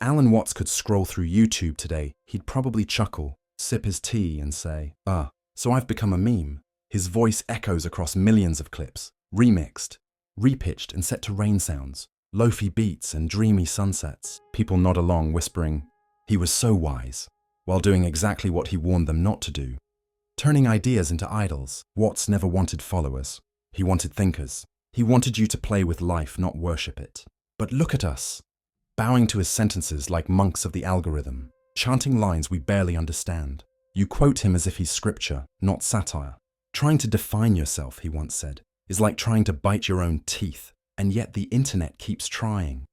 Alan Watts could scroll through YouTube today, he'd probably chuckle, sip his tea and say, so I've become a meme. His voice echoes across millions of clips, remixed, repitched and set to rain sounds, lofi beats and dreamy sunsets. People nod along, whispering, he was so wise, while doing exactly what he warned them not to do. Turning ideas into idols, Watts never wanted followers. He wanted thinkers. He wanted you to play with life, not worship it. But look at us, bowing to his sentences like monks of the algorithm, chanting lines we barely understand. You quote him as if he's scripture, not satire. Trying to define yourself, he once said, is like trying to bite your own teeth, and yet the internet keeps trying,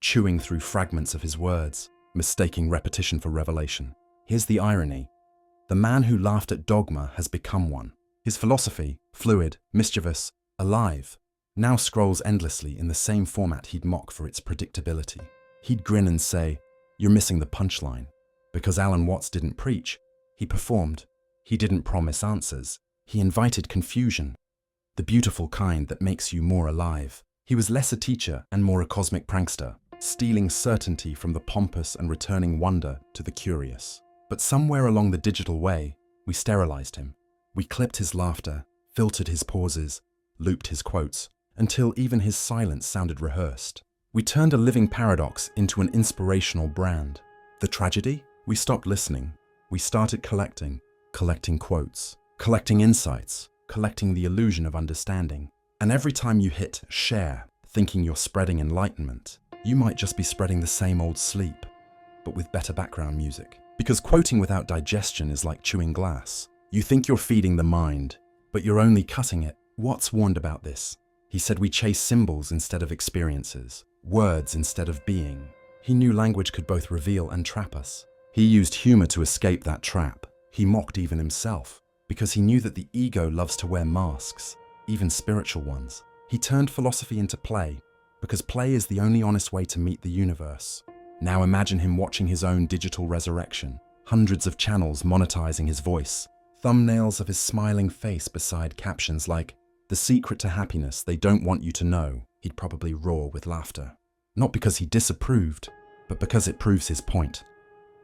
chewing through fragments of his words, mistaking repetition for revelation. Here's the irony. The man who laughed at dogma has become one. His philosophy, fluid, mischievous, alive, now scrolls endlessly in the same format he'd mock for its predictability. He'd grin and say, you're missing the punchline. Because Alan Watts didn't preach, he performed. He didn't promise answers. He invited confusion, the beautiful kind that makes you more alive. He was less a teacher and more a cosmic prankster, stealing certainty from the pompous and returning wonder to the curious. But somewhere along the digital way, we sterilized him. We clipped his laughter, filtered his pauses, looped his quotes, until even his silence sounded rehearsed. We turned a living paradox into an inspirational brand. The tragedy? We stopped listening. We started collecting quotes, collecting insights, collecting the illusion of understanding. And every time you hit share, thinking you're spreading enlightenment, you might just be spreading the same old sleep, but with better background music. Because quoting without digestion is like chewing glass. You think you're feeding the mind, but you're only cutting it. Watts warned about this. He said we chase symbols instead of experiences, words instead of being. He knew language could both reveal and trap us. He used humor to escape that trap. He mocked even himself, because he knew that the ego loves to wear masks, even spiritual ones. He turned philosophy into play, because play is the only honest way to meet the universe. Now imagine him watching his own digital resurrection, hundreds of channels monetizing his voice, thumbnails of his smiling face beside captions like, "The secret to happiness they don't want you to know." He'd probably roar with laughter. Not because he disapproved, but because it proves his point,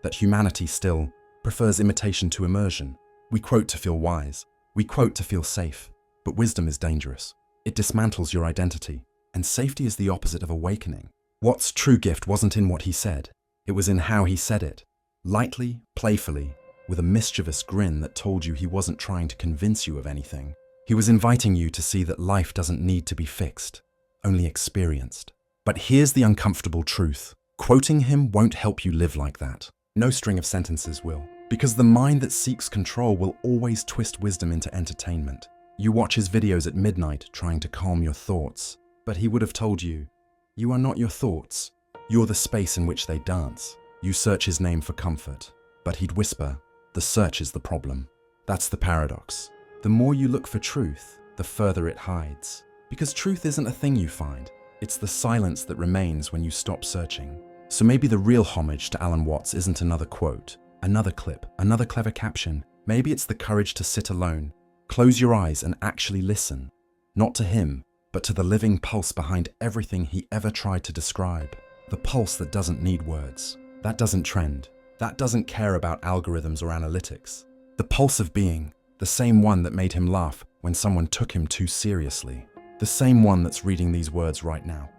that humanity still prefers imitation to immersion. We quote to feel wise. We quote to feel safe. But wisdom is dangerous. It dismantles your identity, and safety is the opposite of awakening. Watts' true gift wasn't in what he said. It was in how he said it. Lightly, playfully, with a mischievous grin that told you he wasn't trying to convince you of anything. He was inviting you to see that life doesn't need to be fixed, only experienced. But here's the uncomfortable truth. Quoting him won't help you live like that. No string of sentences will. Because the mind that seeks control will always twist wisdom into entertainment. You watch his videos at midnight trying to calm your thoughts, but he would have told you, you are not your thoughts. You're the space in which they dance. You search his name for comfort, but he'd whisper, the search is the problem. That's the paradox. The more you look for truth, the further it hides. Because truth isn't a thing you find. It's the silence that remains when you stop searching. So maybe the real homage to Alan Watts isn't another quote, another clip, another clever caption. Maybe it's the courage to sit alone, close your eyes and actually listen. Not to him, but to the living pulse behind everything he ever tried to describe. The pulse that doesn't need words, that doesn't trend, that doesn't care about algorithms or analytics. The pulse of being, the same one that made him laugh when someone took him too seriously. The same one that's reading these words right now,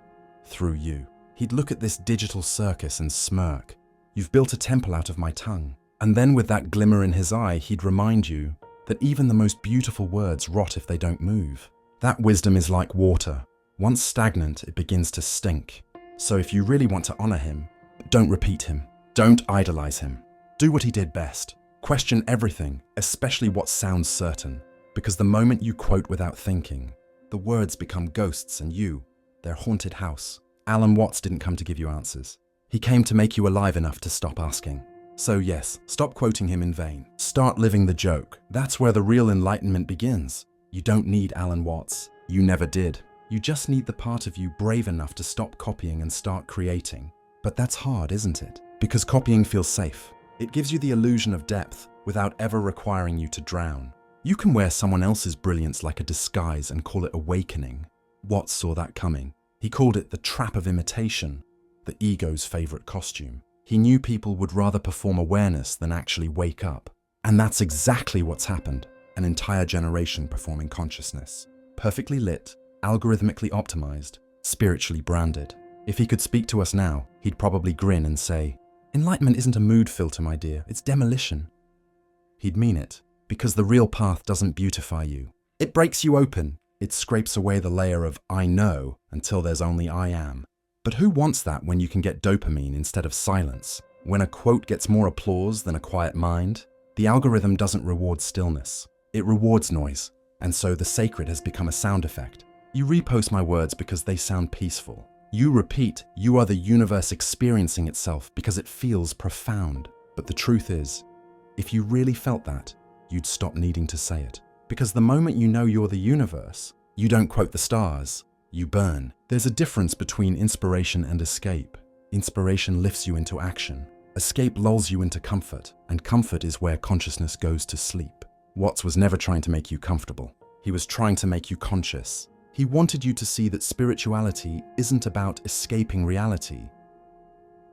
through you. He'd look at this digital circus and smirk. You've built a temple out of my tongue. And then with that glimmer in his eye, he'd remind you that even the most beautiful words rot if they don't move. That wisdom is like water. Once stagnant, it begins to stink. So if you really want to honor him, don't repeat him. Don't idolize him. Do what he did best. Question everything, especially what sounds certain. Because the moment you quote without thinking, the words become ghosts and you, their haunted house. Alan Watts didn't come to give you answers. He came to make you alive enough to stop asking. So yes, stop quoting him in vain. Start living the joke. That's where the real enlightenment begins. You don't need Alan Watts. You never did. You just need the part of you brave enough to stop copying and start creating. But that's hard, isn't it? Because copying feels safe. It gives you the illusion of depth without ever requiring you to drown. You can wear someone else's brilliance like a disguise and call it awakening. Watts saw that coming. He called it the trap of imitation, the ego's favorite costume. He knew people would rather perform awareness than actually wake up. And that's exactly what's happened. An entire generation performing consciousness. Perfectly lit, algorithmically optimized, spiritually branded. If he could speak to us now, he'd probably grin and say, "Enlightenment isn't a mood filter, my dear, it's demolition." He'd mean it, because the real path doesn't beautify you. It breaks you open. It scrapes away the layer of "I know" until there's only "I am." But who wants that when you can get dopamine instead of silence? When a quote gets more applause than a quiet mind? The algorithm doesn't reward stillness. It rewards noise. And so the sacred has become a sound effect. You repost my words because they sound peaceful. You repeat, "You are the universe experiencing itself," because it feels profound. But the truth is, if you really felt that, you'd stop needing to say it. Because the moment you know you're the universe, you don't quote the stars, you burn. There's a difference between inspiration and escape. Inspiration lifts you into action. Escape lulls you into comfort, and comfort is where consciousness goes to sleep. Watts was never trying to make you comfortable. He was trying to make you conscious. He wanted you to see that spirituality isn't about escaping reality.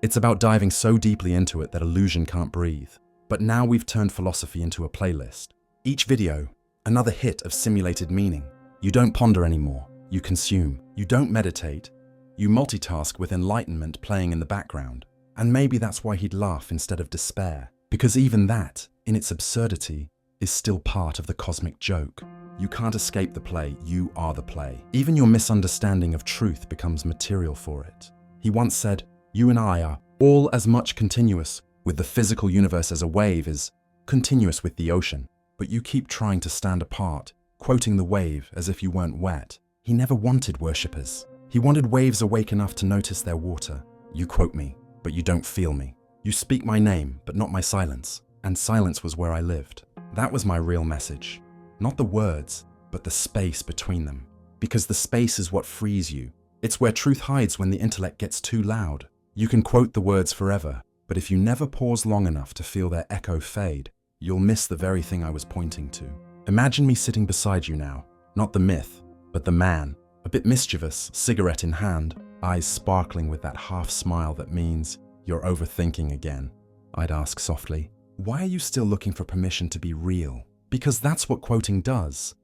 It's about diving so deeply into it that illusion can't breathe. But now we've turned philosophy into a playlist. Each video, another hit of simulated meaning. You don't ponder anymore. You consume. You don't meditate. You multitask with enlightenment playing in the background. And maybe that's why he'd laugh instead of despair. Because even that, in its absurdity, is still part of the cosmic joke. You can't escape the play, you are the play. Even your misunderstanding of truth becomes material for it. He once said, "You and I are all as much continuous with the physical universe as a wave is continuous with the ocean. But you keep trying to stand apart, quoting the wave as if you weren't wet." He never wanted worshippers. He wanted waves awake enough to notice their water. You quote me, but you don't feel me. You speak my name, but not my silence. And silence was where I lived. That was my real message. Not the words, but the space between them. Because the space is what frees you. It's where truth hides when the intellect gets too loud. You can quote the words forever, but if you never pause long enough to feel their echo fade, you'll miss the very thing I was pointing to. Imagine me sitting beside you now, not the myth, but the man, a bit mischievous, cigarette in hand, eyes sparkling with that half smile that means you're overthinking again. I'd ask softly, "Why are you still looking for permission to be real?" Because that's what quoting does.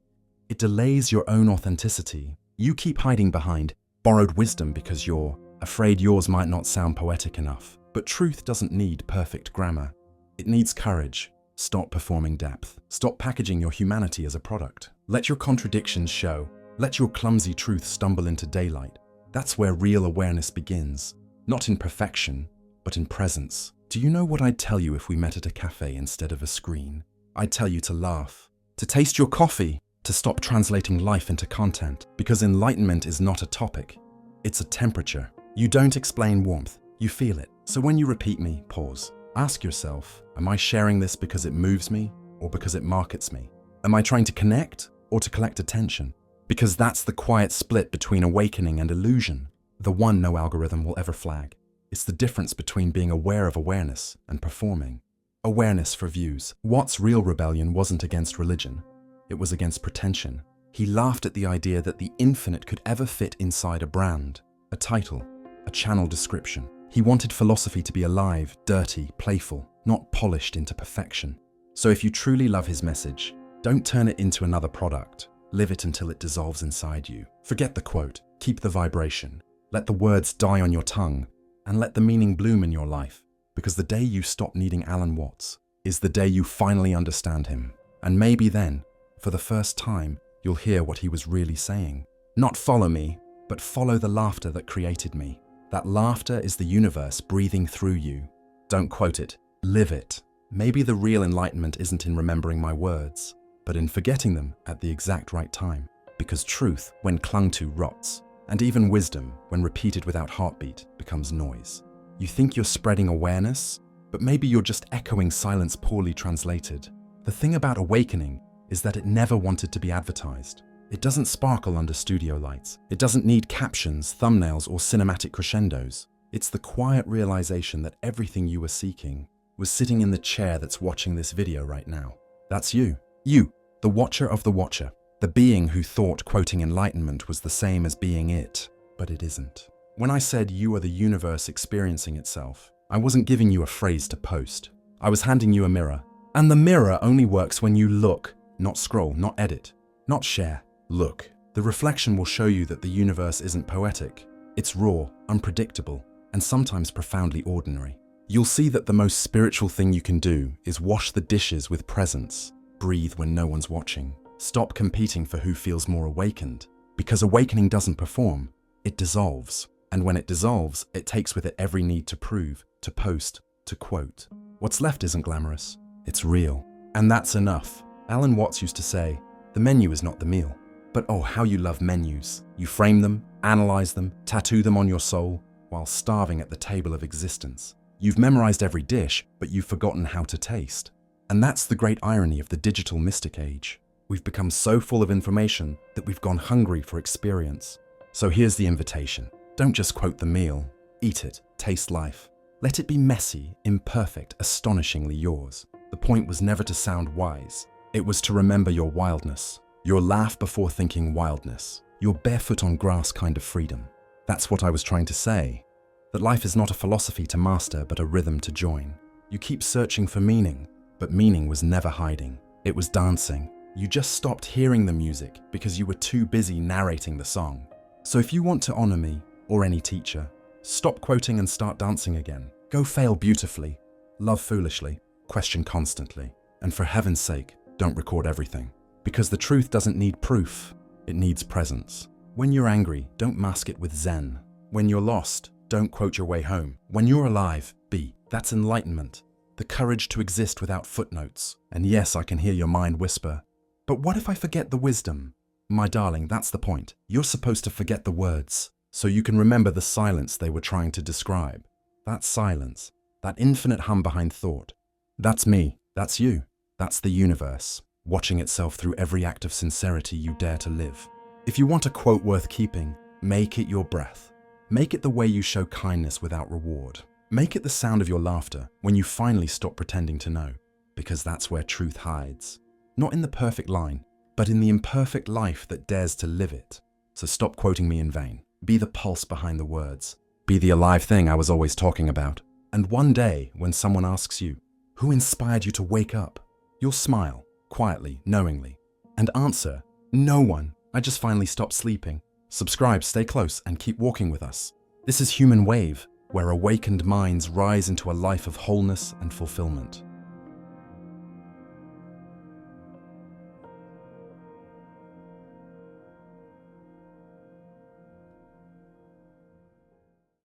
It delays your own authenticity. You keep hiding behind borrowed wisdom because you're afraid yours might not sound poetic enough. But truth doesn't need perfect grammar. It needs courage. Stop performing depth. Stop packaging your humanity as a product. Let your contradictions show. Let your clumsy truth stumble into daylight. That's where real awareness begins. Not in perfection, but in presence. Do you know what I'd tell you if we met at a cafe instead of a screen? I'd tell you to laugh, to taste your coffee, to stop translating life into content, because enlightenment is not a topic, it's a temperature. You don't explain warmth, you feel it. So when you repeat me, pause. Ask yourself, am I sharing this because it moves me or because it markets me? Am I trying to connect or to collect attention? Because that's the quiet split between awakening and illusion, the one no algorithm will ever flag. It's the difference between being aware of awareness and performing. Awareness for views. Watts' real rebellion wasn't against religion. It was against pretension. He laughed at the idea that the infinite could ever fit inside a brand, a title, a channel description. He wanted philosophy to be alive, dirty, playful, not polished into perfection. So if you truly love his message, don't turn it into another product. Live it until it dissolves inside you. Forget the quote. Keep the vibration. Let the words die on your tongue, and let the meaning bloom in your life. Because the day you stop needing Alan Watts is the day you finally understand him. And maybe then, for the first time, you'll hear what he was really saying. Not follow me, but follow the laughter that created me. That laughter is the universe breathing through you. Don't quote it, live it. Maybe the real enlightenment isn't in remembering my words, but in forgetting them at the exact right time. Because truth, when clung to, rots. And even wisdom, when repeated without heartbeat, becomes noise. You think you're spreading awareness, but maybe you're just echoing silence poorly translated. The thing about awakening is that it never wanted to be advertised. It doesn't sparkle under studio lights. It doesn't need captions, thumbnails, or cinematic crescendos. It's the quiet realization that everything you were seeking was sitting in the chair that's watching this video right now. That's you. You, the watcher of the watcher. The being who thought quoting enlightenment was the same as being it, but it isn't. When I said you are the universe experiencing itself, I wasn't giving you a phrase to post. I was handing you a mirror. And the mirror only works when you look, not scroll, not edit, not share. Look. The reflection will show you that the universe isn't poetic. It's raw, unpredictable, and sometimes profoundly ordinary. You'll see that the most spiritual thing you can do is wash the dishes with presence. Breathe when no one's watching. Stop competing for who feels more awakened. Because awakening doesn't perform, it dissolves. And when it dissolves, it takes with it every need to prove, to post, to quote. What's left isn't glamorous. It's real. And that's enough. Alan Watts used to say, the menu is not the meal. But oh, how you love menus. You frame them, analyze them, tattoo them on your soul, while starving at the table of existence. You've memorized every dish, but you've forgotten how to taste. And that's the great irony of the digital mystic age. We've become so full of information that we've gone hungry for experience. So here's the invitation. Don't just quote the meal. Eat it, taste life. Let it be messy, imperfect, astonishingly yours. The point was never to sound wise. It was to remember your wildness. Your laugh before thinking wildness. Your barefoot on grass kind of freedom. That's what I was trying to say. That life is not a philosophy to master, but a rhythm to join. You keep searching for meaning, but meaning was never hiding. It was dancing. You just stopped hearing the music because you were too busy narrating the song. So if you want to honor me, or any teacher, stop quoting and start dancing again. Go fail beautifully, love foolishly, question constantly, and for heaven's sake, don't record everything. Because the truth doesn't need proof, it needs presence. When you're angry, don't mask it with zen. When you're lost, don't quote your way home. When you're alive, be. That's enlightenment. The courage to exist without footnotes. And yes, I can hear your mind whisper, but what if I forget the wisdom? My darling, that's the point. You're supposed to forget the words, so you can remember the silence they were trying to describe. That silence, that infinite hum behind thought. That's me, that's you, that's the universe, watching itself through every act of sincerity you dare to live. If you want a quote worth keeping, make it your breath. Make it the way you show kindness without reward. Make it the sound of your laughter when you finally stop pretending to know, because that's where truth hides. Not in the perfect line, but in the imperfect life that dares to live it. So stop quoting me in vain. Be the pulse behind the words. Be the alive thing I was always talking about. And one day, when someone asks you, who inspired you to wake up? You'll smile, quietly, knowingly, and answer, no one. I just finally stopped sleeping. Subscribe, stay close, and keep walking with us. This is Human Wave, where awakened minds rise into a life of wholeness and fulfillment.